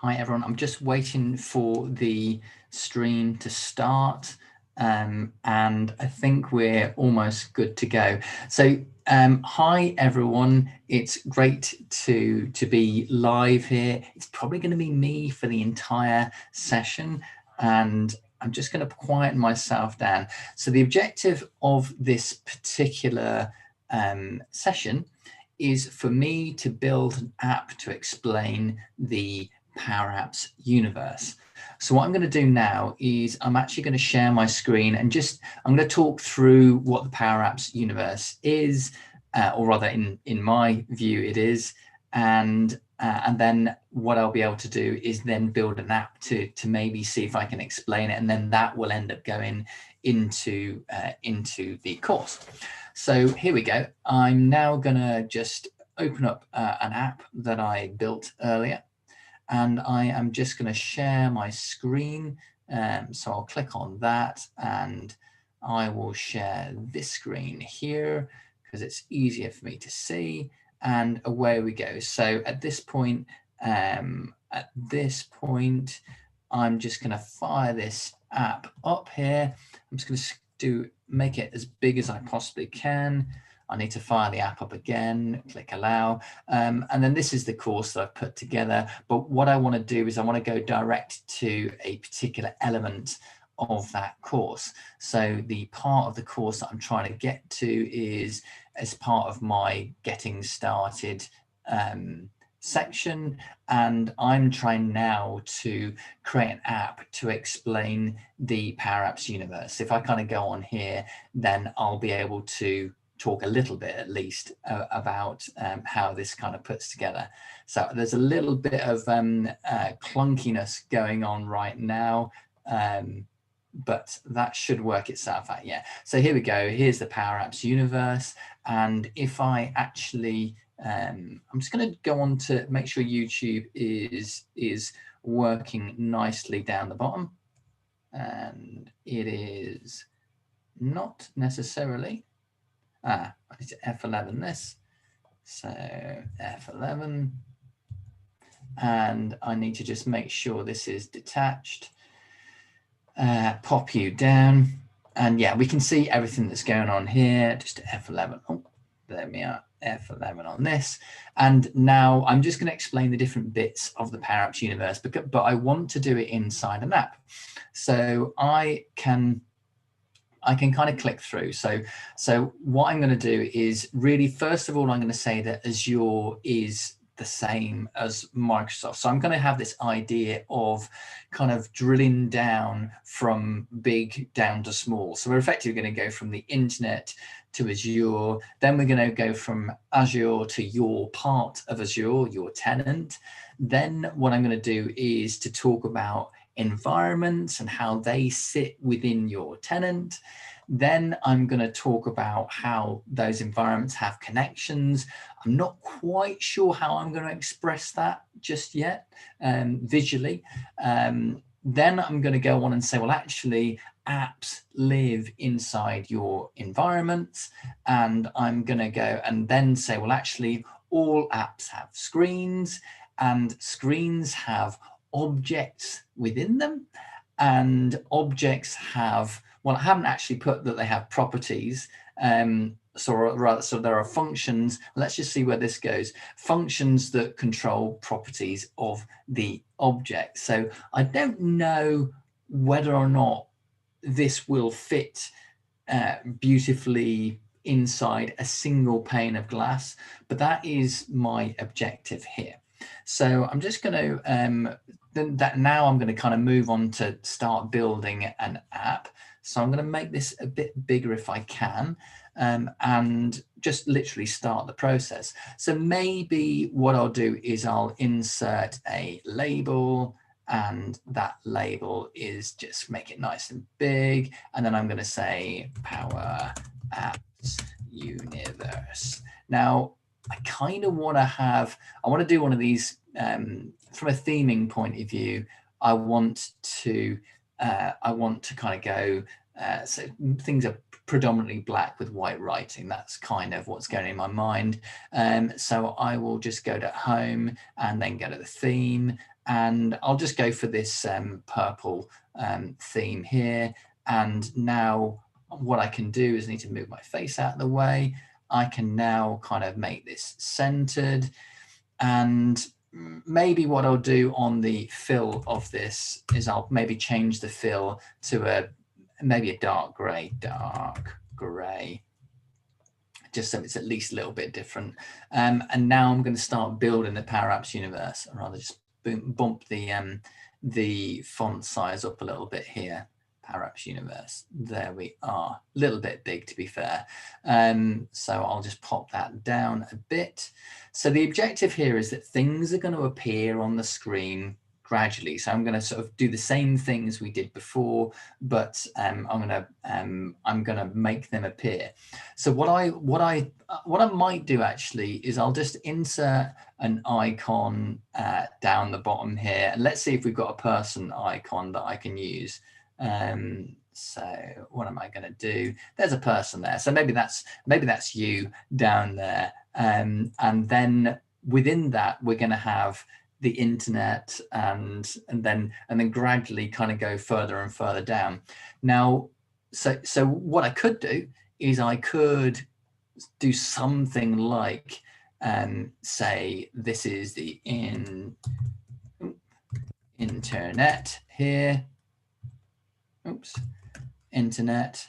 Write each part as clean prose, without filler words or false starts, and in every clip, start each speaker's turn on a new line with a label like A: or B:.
A: Hi everyone, I'm just waiting for the stream to start and I think we're almost good to go. So hi everyone, it's great to be live here. It's probably going to be me for the entire session and I'm just going to quieten myself down. So the objective of this particular session is for me to build an app to explain the Power Apps universe. So what I'm going to do now is I'm actually going to share my screen and I'm going to talk through what the Power Apps universe is, or rather in my view it is, and then what I'll be able to do is then build an app to maybe see if I can explain it, and then that will end up going into the course. So here we go. I'm now going to just open up an app that I built earlier. And I am just going to share my screen. So I'll click on that and I will share this screen here because it's easier for me to see. And away we go. So at this point, I'm just going to fire this app up here. I'm just going to make it as big as I possibly can. I need to fire the app up again, click allow. And then this is the course that I've put together. But what I want to do is I want to go direct to a particular element of that course. So the part of the course that I'm trying to get to is as part of my getting started section, and I'm trying now to create an app to explain the Power Apps universe. If I kind of go on here, then I'll be able to talk a little bit at least about how this kind of puts together. So there's a little bit of clunkiness going on right now, but that should work itself out. Yeah, so here we go. Here's the Power Apps universe, and if I actually I'm just going to go on to make sure YouTube is working nicely down the bottom, and it is not necessarily. I need to F11 this, so F11, and I need to just make sure this is detached, pop you down, and yeah, we can see everything that's going on here. Just F11, oh, there we are, F11 on this, and now I'm just going to explain the different bits of the Power Apps universe, but I want to do it inside an app, so I can kind of click through. So what I'm going to do is really, first of all, I'm going to say that Azure is the same as Microsoft. So I'm going to have this idea of kind of drilling down from big down to small. So we're effectively going to go from the internet to Azure. Then we're going to go from Azure to your part of Azure, your tenant. Then what I'm going to do is to talk about environments and how they sit within your tenant. Then I'm going to talk about how those environments have connections. I'm not quite sure how I'm going to express that just yet visually. Then I'm going to go on and say, well, actually, apps live inside your environments. And I'm going to go and then say, well, actually, all apps have screens, and screens have objects within them, and objects have, well, I haven't actually put that they have properties, so there are functions. Let's just see where this goes. Functions that control properties of the object. So I don't know whether or not this will fit beautifully inside a single pane of glass, but that is my objective here. So I'm just going to now I'm going to kind of move on to start building an app. So I'm going to make this a bit bigger if I can, and just literally start the process. So maybe what I'll do is I'll insert a label, and that label is just make it nice and big. And then I'm going to say Power Apps Universe. Now, I kind of want to have, I want to do one of these from a theming point of view. I want to kind of go, so things are predominantly black with white writing. That's kind of what's going in my mind. So I will just go to home and then go to the theme, and I'll just go for this purple theme here. And now what I can do is need to move my face out of the way. I can now kind of make this centered, and maybe what I'll do on the fill of this is I'll maybe change the fill to maybe a dark gray, just so it's at least a little bit different. And now I'm going to start building the Power Apps universe, or rather just bump the font size up a little bit here. Power Apps universe. There we are. A little bit big, to be fair. So I'll just pop that down a bit. So the objective here is that things are going to appear on the screen gradually. So I'm going to sort of do the same things we did before, but I'm going to make them appear. So what I might do actually is I'll just insert an icon down the bottom here, and let's see if we've got a person icon that I can use. So what am I going to do? There's a person there. So maybe that's you down there. And then within that, we're going to have the internet, and then gradually kind of go further and further down. Now, so what I could do is I could do something like, say, this is the internet here. Oops, internet.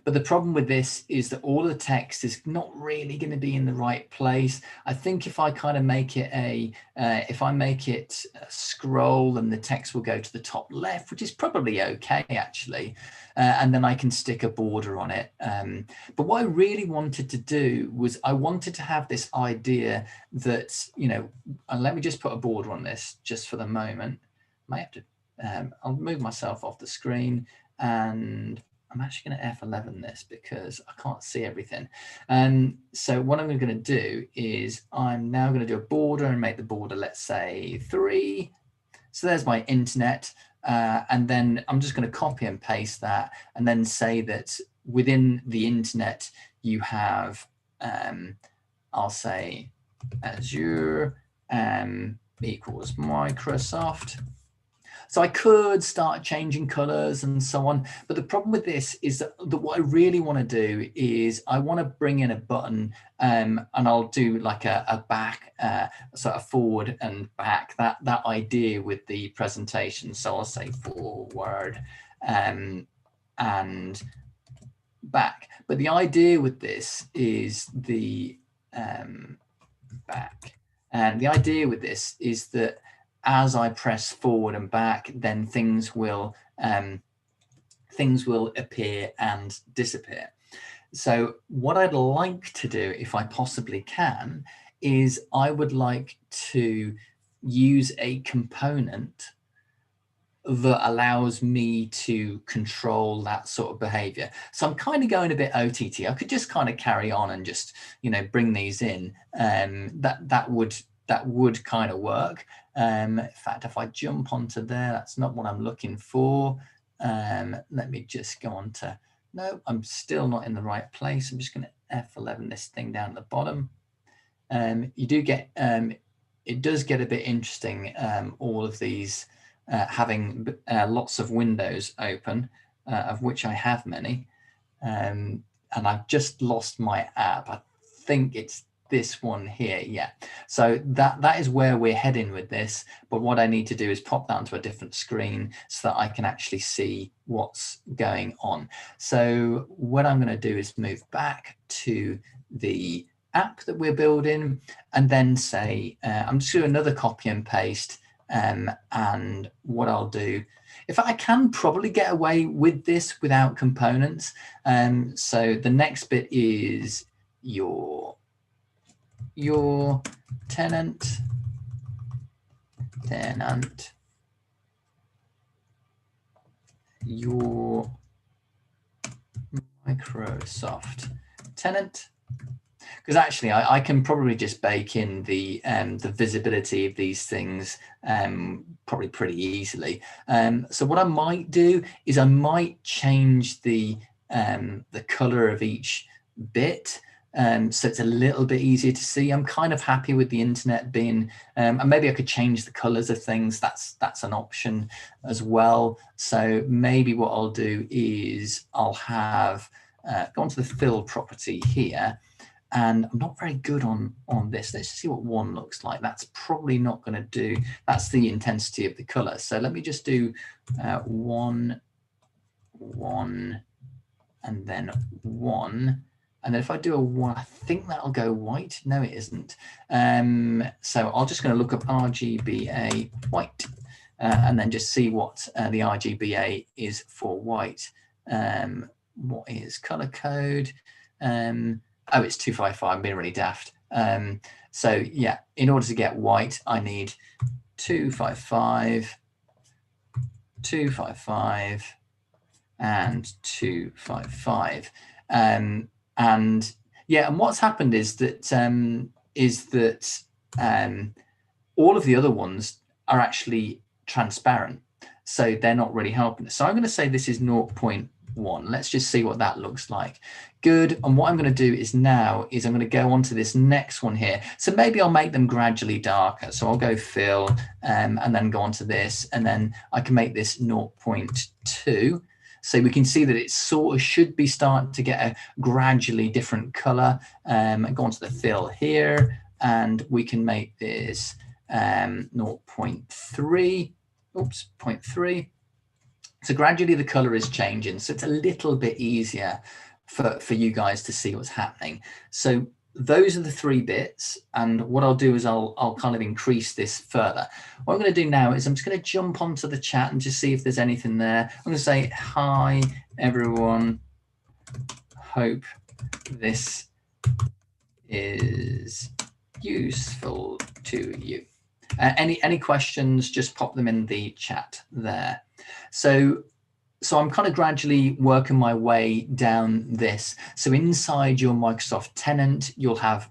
A: But the problem with this is that all the text is not really going to be in the right place. I think if I kind of make it if I make it a scroll, and the text will go to the top left, which is probably okay actually. And then I can stick a border on it. But what I really wanted to do was I wanted to have this idea that, and let me just put a border on this just for the moment. I might have to, I'll move myself off the screen, and I'm actually going to F11 this because I can't see everything. So what I'm going to do is I'm now going to do a border and make the border, let's say 3. So there's my internet. And then I'm just going to copy and paste that, and then say that within the internet you have, I'll say Azure equals Microsoft. So I could start changing colors and so on. But the problem with this is that what I really want to do is I want to bring in a button, and I'll do like a back, sort of forward and back, that idea with the presentation. So I'll say forward and back. But the idea with this is the back. And the idea with this is that as I press forward and back, then things will appear and disappear. So what I'd like to do, if I possibly can, is I would like to use a component that allows me to control that sort of behavior. So I'm kind of going a bit OTT. I could just kind of carry on and just, bring these in. That would kind of work. In fact, if I jump onto there, that's not what I'm looking for. Let me just go on to, no, I'm still not in the right place. I'm just going to F11 this thing down at the bottom. You do get, it does get a bit interesting, all of these having lots of windows open, of which I have many. And I've just lost my app. I think it's this one here. Yeah, so that is where we're heading with this, but what I need to do is pop that onto a different screen so that I can actually see what's going on. So what I'm going to do is move back to the app that we're building, and then say I'm just doing another copy and paste, and what I'll do, if I can probably get away with this without components. So the next bit is your tenant, your Microsoft tenant, because actually I can probably just bake in the visibility of these things probably pretty easily. So what I might do is I might change the color of each bit. So it's a little bit easier to see. I'm kind of happy with the internet being, and maybe I could change the colors of things. That's an option as well. So maybe what I'll do is I'll have, go onto the fill property here. And I'm not very good on this. Let's see what 1 looks like. That's probably not going to do. That's the intensity of the color. So let me just do 1, 1, and then 1. And then if I do a 1, I think that'll go white. No, it isn't. So I'm just going to look up RGBA white and then just see what the RGBA is for white. What is color code? Oh, it's 255. I'm being really daft. So yeah, in order to get white, I need 255, 255, and 255. And yeah, and what's happened is that all of the other ones are actually transparent, so they're not really helping us. So I'm going to say this is 0.1. Let's just see what that looks like. Good. And what I'm going to do is now is I'm going to go on to this next one here. So maybe I'll make them gradually darker. So I'll go fill and then go on to this, and then I can make this 0.2. So we can see that it sort of should be starting to get a gradually different color. Go on to the fill here, and we can make this 0.3. Oops, 0.3. So gradually the color is changing. So it's a little bit easier for you guys to see what's happening. So those are the 3 bits. And what I'll do is I'll kind of increase this further. What I'm going to do now is I'm just going to jump onto the chat and just see if there's anything there. I'm going to say, hi, everyone. Hope this is useful to you. Any questions, just pop them in the chat there. So I'm kind of gradually working my way down this. So inside your Microsoft tenant, you'll have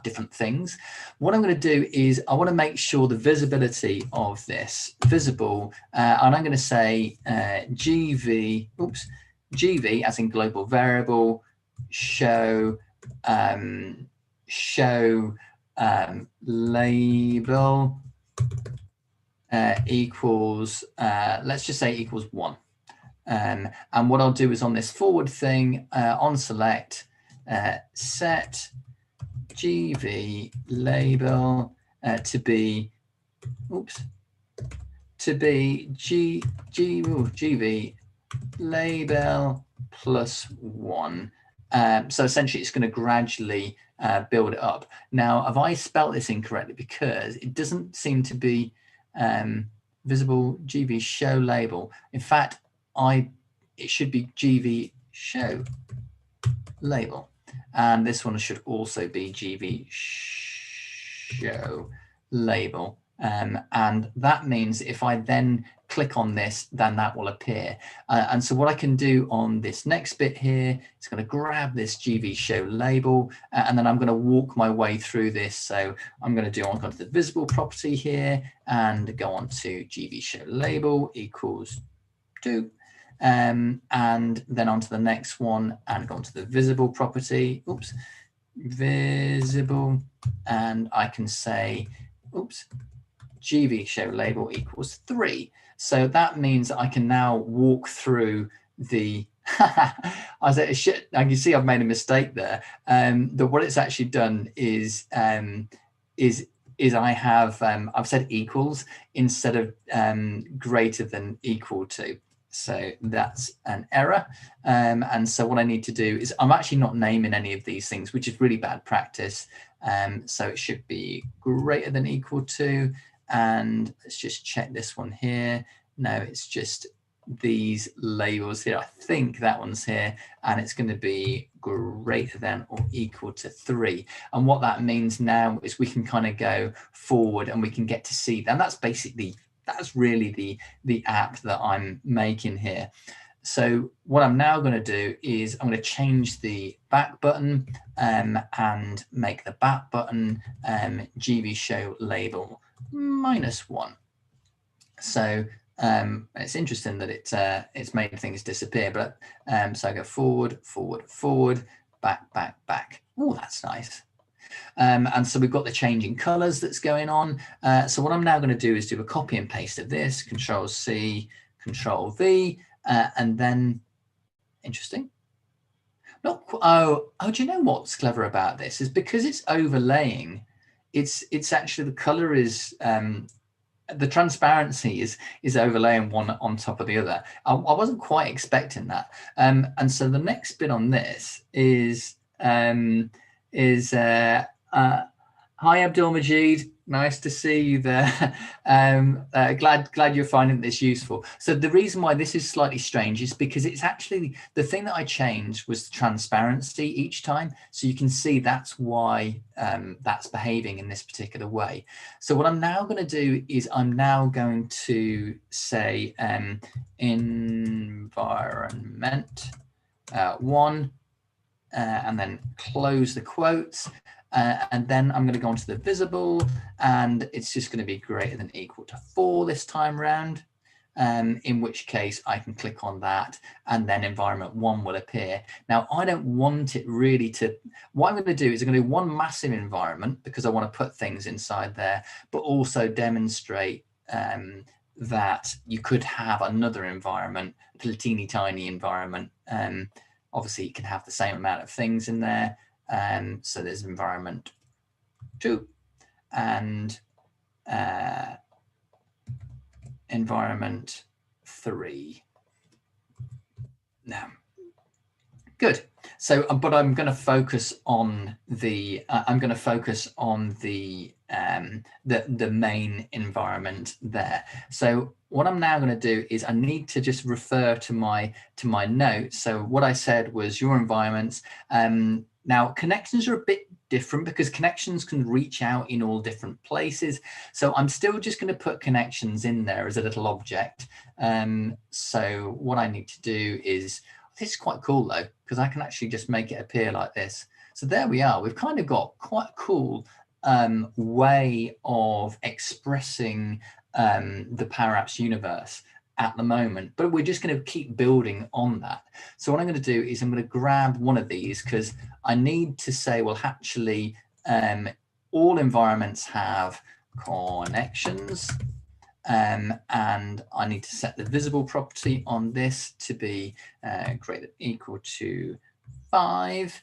A: different things. What I'm going to do is I want to make sure the visibility of this visible, and I'm going to say GV as in global variable, show label equals, let's just say equals 1. And what I'll do is on this forward thing, on select, set GV label to be GV label plus 1. So essentially it's going to gradually build it up. Now, have I spelt this incorrectly? Because it doesn't seem to be visible GV show label. In fact, it should be GV show label. And this one should also be GV show label. And that means if I then click on this, then that will appear. And so what I can do on this next bit here is going to grab this GV show label, and then I'm going to walk my way through this. So I'm going to I'll go to the visible property here and go on to GV show label equals 2. And then onto the next one and go on to the visible property. Oops, visible, and I can say, oops, GV show label equals 3. So that means I can now walk through the, I said, shit, I can see I've made a mistake there. What it's actually done is I have, I've said equals instead of greater than equal to. So that's an error. And so what I need to do is I'm actually not naming any of these things, which is really bad practice. So it should be greater than equal to. And let's just check this one here. No, it's just these labels here. I think that one's here, and it's going to be greater than or equal to 3. And what that means now is we can kind of go forward and we can get to see that. And that's really the app that I'm making here. So what I'm now going to do is I'm going to change the back button and make the back button GV show label -1. So it's interesting that it's made things disappear, but so I go forward, forward, forward, back. Oh, that's nice. And so we've got the changing colors that's going on. So what I'm now going to do is do a copy and paste of this, Control C, Control V, and then, interesting. Oh, do you know what's clever about this is because it's overlaying, it's actually the color is, the transparency is overlaying one on top of the other. I wasn't quite expecting that. And so the next bit on this is hi Abdul Majid, nice to see you there. Glad you're finding this useful. So the reason why this is slightly strange is because it's actually the thing that I changed was the transparency each time. So you can see that's why that's behaving in this particular way. So what I'm now going to do is I'm now going to say environment 1 and then close the quotes. And then I'm going to go onto the visible, and it's just going to be greater than equal to 4 this time around, in which case I can click on that, and then environment 1 will appear. Now, I don't want it really to, what I'm going to do is I'm going to do one massive environment because I want to put things inside there, but also demonstrate that you could have another environment, a teeny tiny environment. Obviously, you can have the same amount of things in there. So there's environment 2 and environment 3. Now, good. So, but I'm going to focus on the the main environment there. So what I'm now going to do is I need to just refer to my notes. So what I said was your environments. Now connections are a bit different because connections can reach out in all different places. So I'm still just going to put connections in there as a little object. So what I need to do is, this is quite cool though, because I can actually just make it appear like this. So there we are. We've kind of got quite a cool way of expressing the Power Apps universe at the moment, but we're just going to keep building on that. So what I'm going to do is I'm going to grab one of these because I need to say, well, actually, all environments have connections. And I need to set the visible property on this to be greater than equal to 5.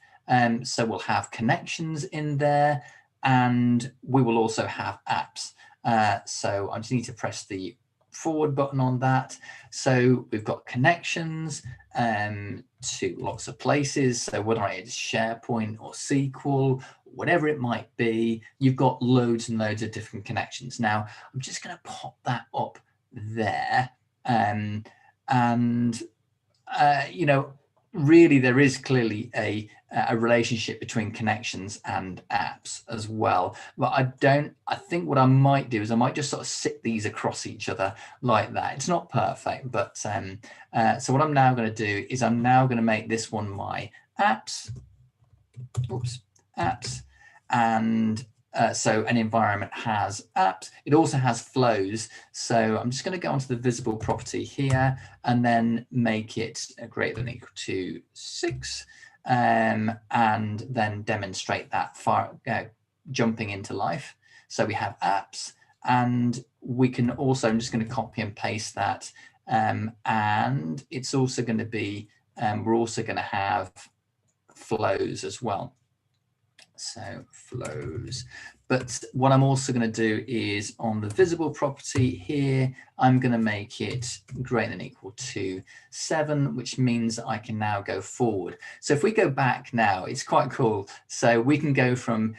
A: So we'll have connections in there, and we will also have apps. So I just need to press the forward button on that. So we've got connections to lots of places. So whether it's SharePoint or SQL, whatever it might be, you've got loads and loads of different connections. Now, I'm just going to pop that up there. You know, really, there is clearly a relationship between connections and apps as well. But I think what I might do is I might just sort of sit these across each other like that. It's not perfect, but so what I'm now going to do is I'm now going to make this one my apps. Oops, apps. And so an environment has apps. It also has flows. So I'm just going to go onto the visible property here and then make it greater than equal to 6. And then demonstrate that jumping into life. So we have apps, and we can also, I'm just going to copy and paste that. And it's also going to be, we're also going to have flows as well. So flows. But what I'm also going to do is on the visible property here, I'm going to make it greater than equal to 7, which means I can now go forward. So if we go back now, it's quite cool. So we can go from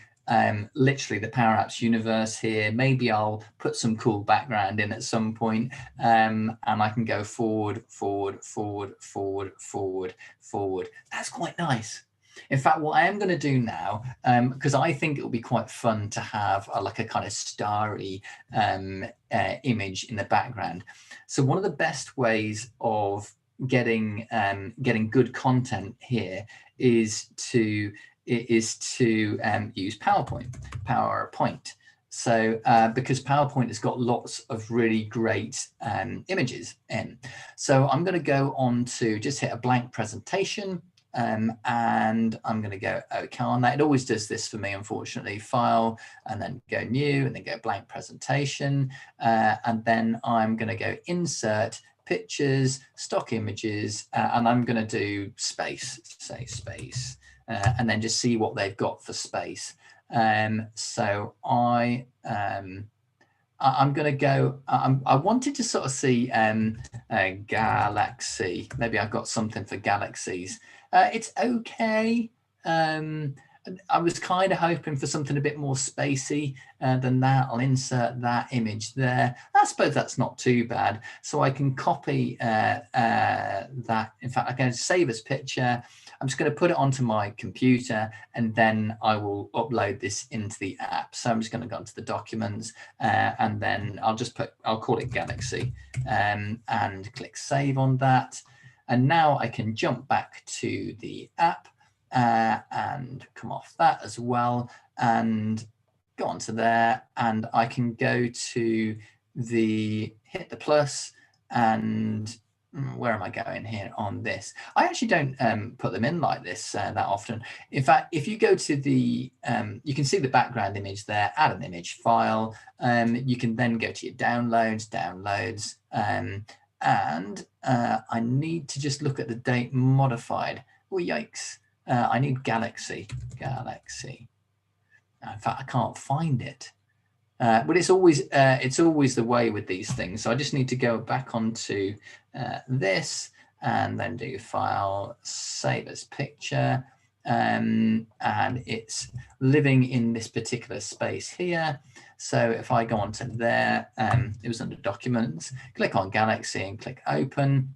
A: literally the Power Apps universe here. Maybe I'll put some cool background in at some point, and I can go forward, forward, forward, forward, forward, forward. That's quite nice. In fact, what I am going to do now, because I think it will be quite fun to have like a kind of starry image in the background. So one of the best ways of getting good content here is to use PowerPoint. So because PowerPoint has got lots of really great images in. So I'm going to go on to just hit a blank presentation. and I'm going to go OK on that. It always does this for me, unfortunately. File, and then go new, and then go blank presentation. And then I'm going to go insert pictures, stock images, and I'm going to do space, say space, and then just see what they've got for space. So I'm going to go, I wanted to sort of see Galaxy. Maybe I've got something for galaxies. It's okay. I was kind of hoping for something a bit more spacey than that. I'll insert that image there. I suppose that's not too bad. So I can copy that. In fact, I can save as picture. I'm just going to put it onto my computer, and then I will upload this into the app. So I'm just going to go into the documents, and then I'll call it Galaxy, and click save on that. And now I can jump back to the app and come off that as well, and go onto there, and I can go to hit the plus, and where am I going here on this? I actually don't put them in like this that often. In fact, if you go to the, you can see the background image there, add an image file. You can then go to your downloads, and I need to just look at the date modified. Oh, yikes. I need Galaxy. In fact, I can't find it. But it's always the way with these things. So I just need to go back onto this, and then do file, save as picture, and it's living in this particular space here. So if I go onto there, it was under documents, click on Galaxy and click open,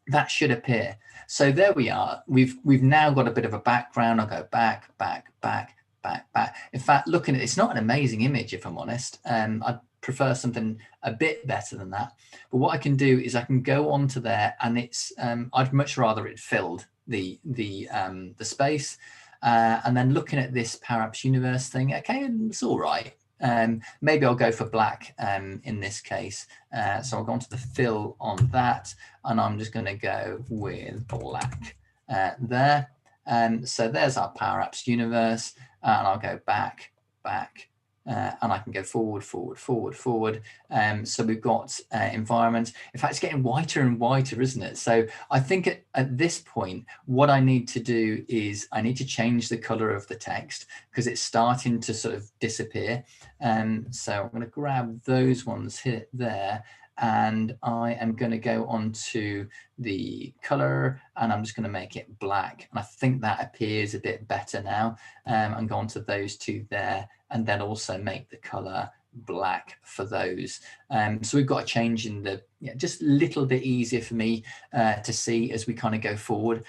A: that should appear. So there we are. We've now got a bit of a background. I'll go back. In fact, looking at it, it's not an amazing image, if I'm honest. I'd prefer something a bit better than that. But what I can do is I can go onto there, and it's I'd much rather it filled the space. And then looking at this Power Apps Universe thing, okay, it's all right. Maybe I'll go for black in this case. So I'll go onto the fill on that, and I'm just going to go with black there. So there's our Power Apps Universe, and I'll go back, and I can go forward. So we've got environment. In fact, it's getting whiter and whiter, isn't it? So I think at this point, what I need to do is I need to change the color of the text, because it's starting to sort of disappear. So I'm going to grab those ones here, there, and I am going to go on to the color, and I'm just going to make it black. And I think that appears a bit better now. And go on to those two there, and then also make the color black for those. So we've got a change in the, just a little bit easier for me to see as we kind of go forward.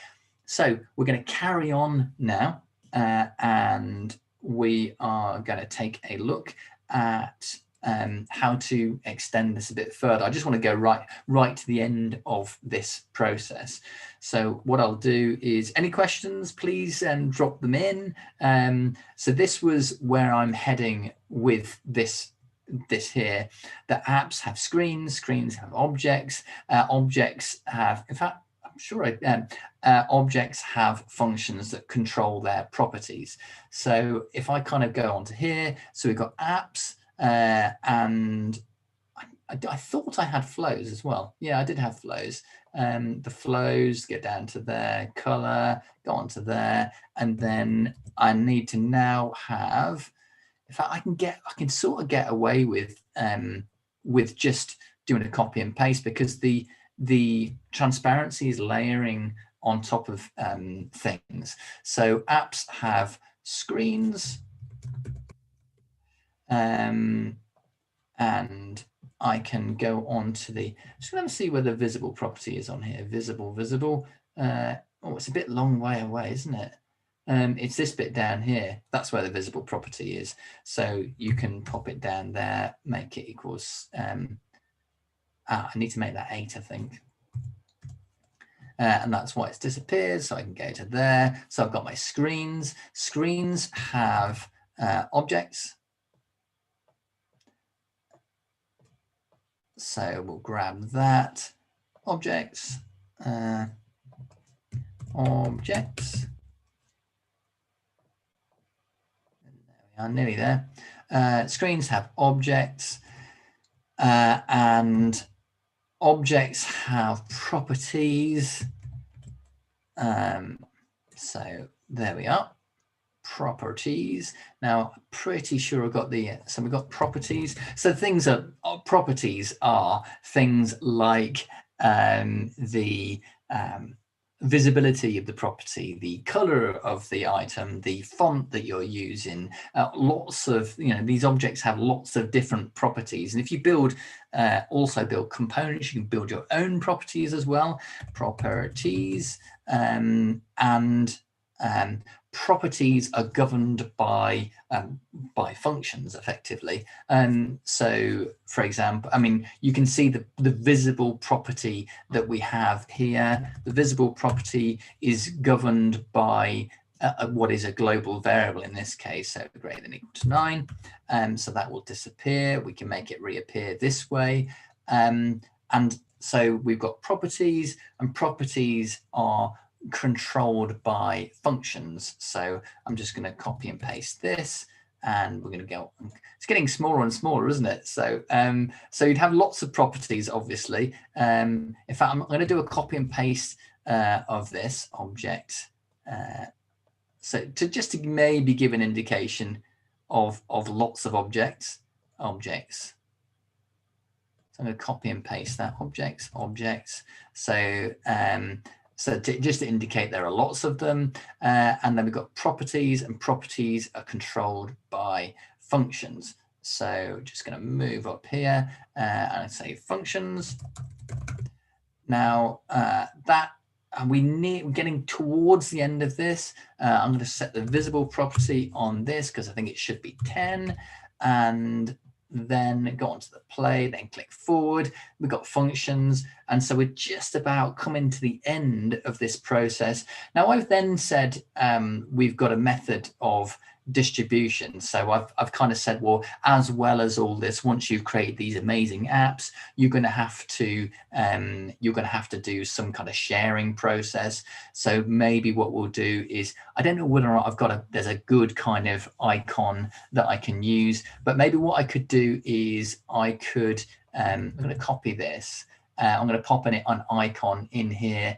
A: So we're going to carry on now, and we are going to take a look at how to extend this a bit further. I just want to go right to the end of this process. So what I'll do is, any questions, please drop them in. So this was where I'm heading with this here. The apps have screens have objects, objects have, in fact, I'm sure objects have functions that control their properties. So if I kind of go onto here, so we've got apps, and I thought I had flows as well. Yeah, I did have flows. The flows, get down to there, color, go on to there, and then I need to now have, in fact, I can sort of get away with just doing a copy and paste, because the transparency is layering on top of things. So apps have screens, and I can go on to the, just going to see where the visible property is on here. Visible. Oh, it's a bit long way away, isn't it? It's this bit down here. That's where the visible property is. So you can pop it down there, make it equals, I need to make that 8, I think. And that's why it's disappeared. So I can go to there. So I've got my screens. Screens have objects. So we'll grab that, objects, objects. There we are, nearly there. Screens have objects, and objects have properties. So there we are, properties. Now, pretty sure I've got so we've got properties. So things are, properties are things like the visibility of the property, the color of the item, the font that you're using, lots of, these objects have lots of different properties. And if you build, also build components, you can build your own properties as well, properties, and properties are governed by functions effectively. So for example, you can see the visible property that we have here. The visible property is governed by what is a global variable in this case, so greater than or equal to 9. So that will disappear. We can make it reappear this way. And so we've got properties, and properties are controlled by functions. So I'm just going to copy and paste this, and we're going to go. It's getting smaller and smaller, isn't it? So so you'd have lots of properties, obviously. In fact, I'm going to do a copy and paste of this object. So just to maybe give an indication of lots of objects. So I'm going to copy and paste that, objects. So just to indicate there are lots of them. And then we've got properties, and properties are controlled by functions. So just going to move up here and say functions. Now we're getting towards the end of this. I'm going to set the visible property on this because I think it should be 10. And then go on to the play, then click forward. We've got functions. And so we're just about coming to the end of this process. Now, I've then said we've got a method of distribution. So I've kind of said, well, as well as all this, once you've created these amazing apps, you're going to have to do some kind of sharing process. So maybe what we'll do is, I don't know whether or not there's a good kind of icon that I can use, but maybe what I could do is I'm going to copy this. I'm going to pop an icon in here,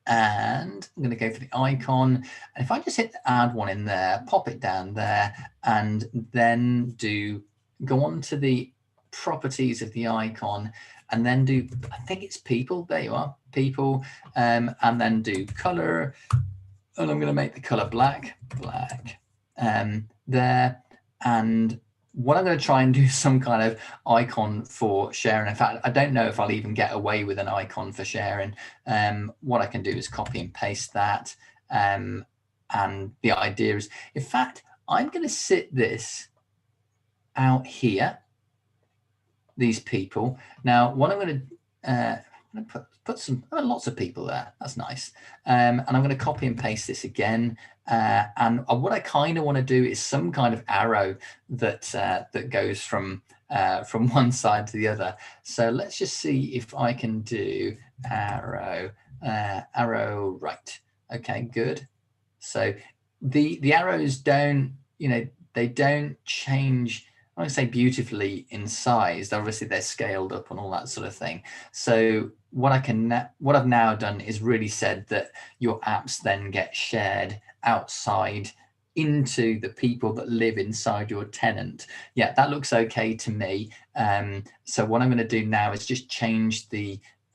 A: and I'm going to go for the icon. And if I just hit the add one in there, pop it down there, and then go on to the properties of the icon, and then do, I think it's people, there you are, people, and then do color, and I'm going to make the color black, there. And what I'm going to try and do some kind of icon for sharing. In fact, I don't know if I'll even get away with an icon for sharing. What I can do is copy and paste that. And the idea is, in fact, I'm going to sit this out here, these people. Now, what I'm going to put some lots of people there. That's nice. And I'm going to copy and paste this again. And what I kind of want to do is some kind of arrow that goes from one side to the other. So let's just see if I can do arrow right. Okay, good. So the arrows don't, they don't change, I want to say beautifully in size. Obviously they're scaled up and all that sort of thing. So what I've now done is really said that your apps then get shared outside into the people that live inside your tenant. Yeah, that looks okay to me. So what I'm going to do now is just change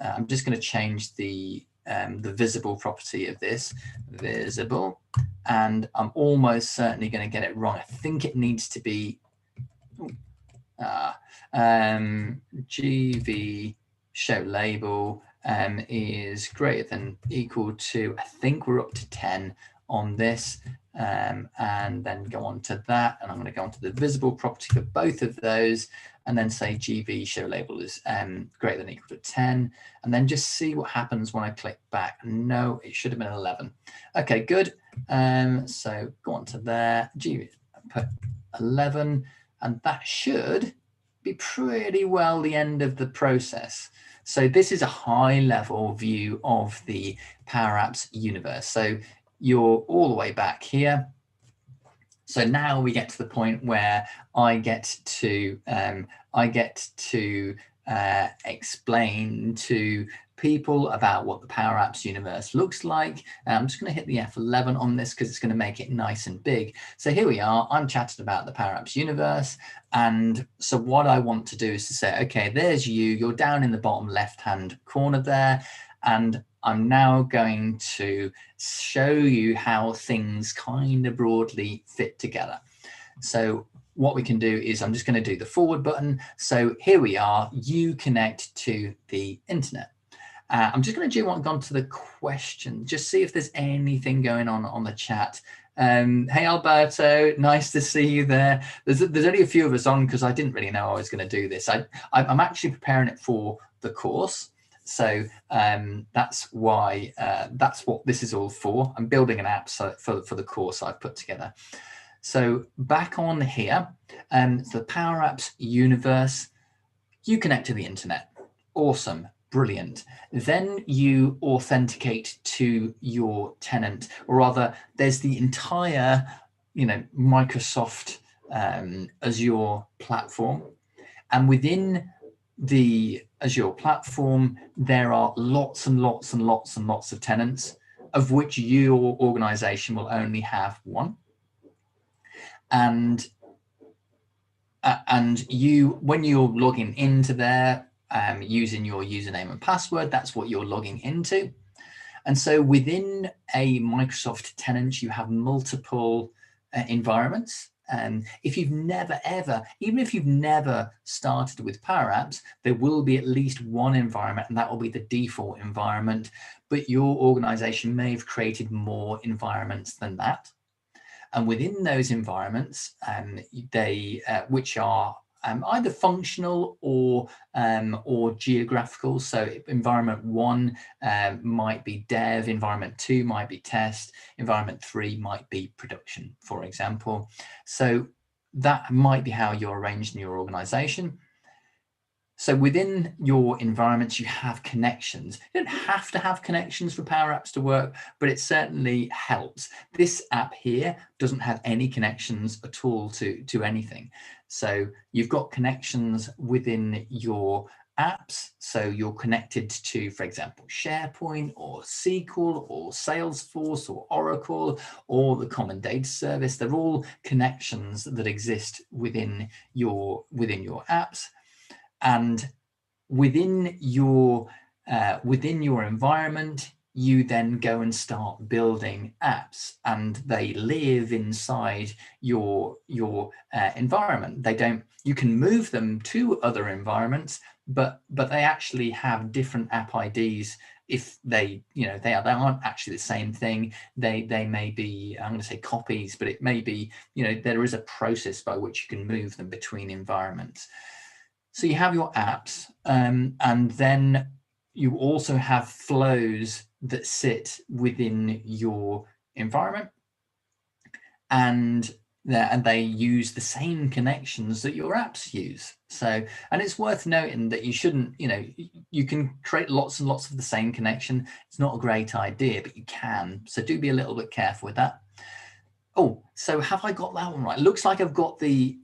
A: I'm just going to change the visible property of this, visible, and I'm almost certainly going to get it wrong. I think it needs to be GV show label is greater than equal to, I think we're up to 10 on this, and then go on to that, and I'm going to go on to the visible property for both of those, and then say GV show label is greater than equal to 10, and then just see what happens when I click back. No, it should have been 11. Okay, good. So go on to there, GV, put 11, and that should be pretty well the end of the process. So this is a high level view of the Power Apps universe. So you're all the way back here. So now we get to the point where I get to explain to people about what the Power Apps universe looks like. I'm just going to hit the F11 on this because it's going to make it nice and big. So here we are. I'm chatting about the Power Apps universe. And so what I want to do is to say, okay, there's you. You're down in the bottom left-hand corner there. And I'm now going to show you how things kind of broadly fit together. So what we can do is I'm just going to do the forward button. So here we are, you connect to the internet. I'm just going to jump on to the question, just see if there's anything going on the chat. Hey, Alberto, nice to see you there. There's only a few of us on because I didn't really know I was going to do this. I'm actually preparing it for the course. So that's why, that's what this is all for. I'm building an app for the course I've put together. So back on here, the Power Apps universe, you connect to the internet. Awesome, brilliant. Then you authenticate to your tenant, or rather, there's the entire, Microsoft Azure platform, and within the Azure platform, there are lots and lots and lots and lots of tenants, of which your organization will only have one. And you, when you're logging into there, using your username and password, that's what you're logging into. And so within a Microsoft tenant, you have multiple environments. If you've never ever, even if you've never started with Power Apps, there will be at least one environment, and that will be the default environment. But your organization may have created more environments than that. And within those environments, which are either functional or geographical. So environment 1 might be dev, environment 2 might be test, environment 3 might be production, for example. So that might be how you're arranged in your organization. So within your environments, you have connections. You don't have to have connections for Power Apps to work, but it certainly helps. This app here doesn't have any connections at all to anything. So you've got connections within your apps. So you're connected to, for example, SharePoint or SQL or Salesforce or Oracle or the Common Data Service. They're all connections that exist within your apps. And within your environment, you then go and start building apps, and they live inside your environment. They don't. You can move them to other environments, but they actually have different app IDs. If they aren't actually the same thing. They may be, I'm going to say copies, but it may be, there is a process by which you can move them between environments. So you have your apps, and then you also have flows that sit within your environment, and they use the same connections that your apps use. So, and it's worth noting that you shouldn't, you can create lots and lots of the same connection. It's not a great idea, but you can. So do be a little bit careful with that. Oh, so have I got that one right? Looks like I've got the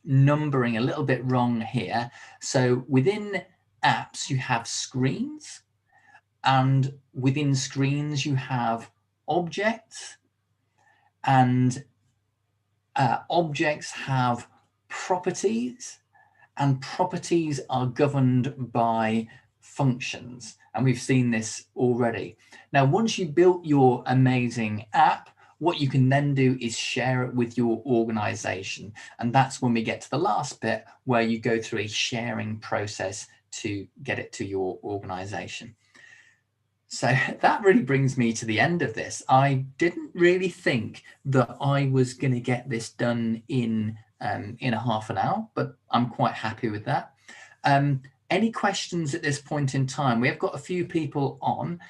A: numbering a little bit wrong here. So within apps, you have screens, and within screens, you have objects, and objects have properties, and properties are governed by functions. And we've seen this already. Now, once you've built your amazing app, what you can then do is share it with your organization. And that's when we get to the last bit, where you go through a sharing process to get it to your organization. So that really brings me to the end of this. I didn't really think that I was going to get this done in a half an hour, but I'm quite happy with that. Any questions at this point in time? We have got a few people on.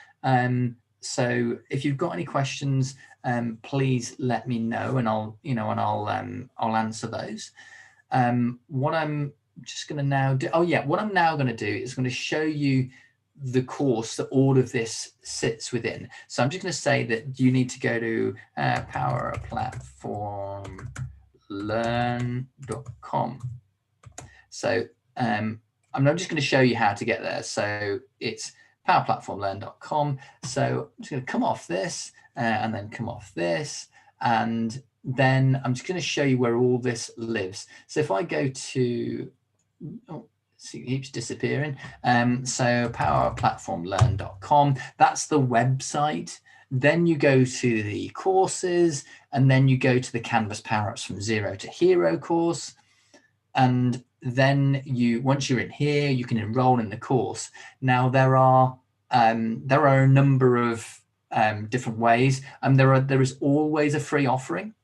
A: So if you've got any questions, please let me know, and I'll answer those. what I'm just going to now do, oh yeah, what I'm now going to do is going to show you the course that all of this sits within. So I'm just going to say that you need to go to powerplatformlearn.com. So I'm not just going to show you how to get there. So it's powerplatformlearn.com. So I'm just going to come off this and then come off this. And then I'm just going to show you where all this lives. So if I go to, oh, see, it keeps disappearing. So powerplatformlearn.com, that's the website. Then you go to the courses, and then you go to the Canvas Power Ups from Zero to Hero course. And then once you're in here, you can enroll in the course. Now there are a number of different ways, and there is always a free offering.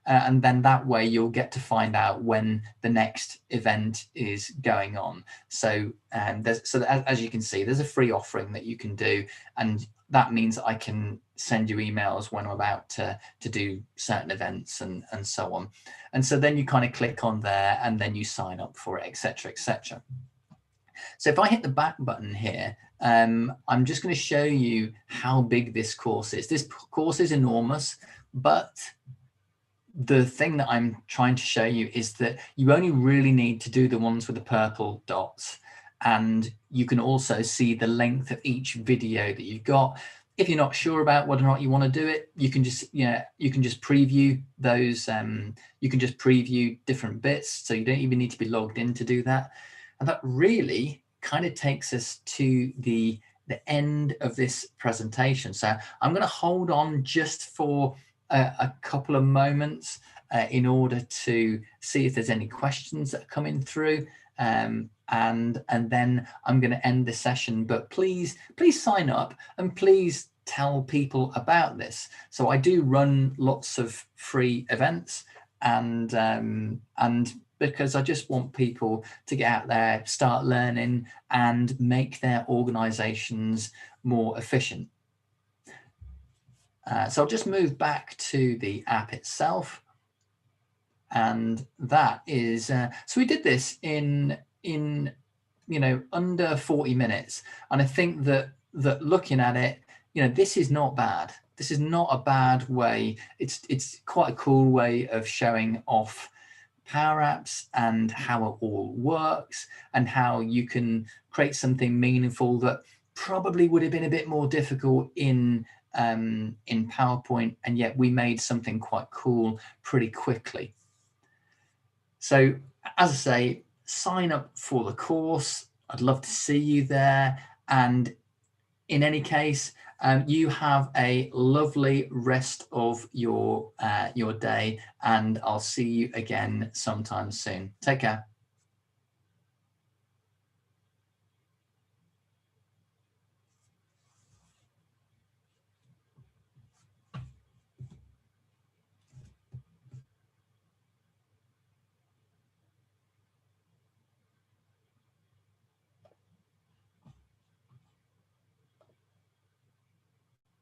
A: And then that way you'll get to find out when the next event is going on. So as you can see, there's a free offering that you can do, and that means I can send you emails when I'm about to do certain events and so on. And so then you kind of click on there and then you sign up for it, etc., etc. So if I hit the back button here, I'm just going to show you how big this course is. This course is enormous, but the thing that I'm trying to show you is that you only really need to do the ones with the purple dots, and you can also see the length of each video that you've got. If you're not sure about whether or not you want to do it, you can just preview those. You can just preview different bits, so you don't even need to be logged in to do that. And that really kind of takes us to the end of this presentation. So I'm going to hold on just for a couple of moments in order to see if there's any questions that are coming through, and then I'm going to end the session. But please sign up, and please tell people about this. So I do run lots of free events, and because I just want people to get out there, start learning, and make their organizations more efficient. So I'll just move back to the app itself, and that is so we did this in under 40 minutes, and I think that looking at it, this is not bad. This is not a bad way. It's quite a cool way of showing off Power Apps and how it all works, and how you can create something meaningful that probably would have been a bit more difficult in PowerPoint, and yet we made something quite cool pretty quickly. So as I say, sign up for the course. I'd love to see you there. And in any case, you have a lovely rest of your day, and I'll see you again sometime soon. Take care.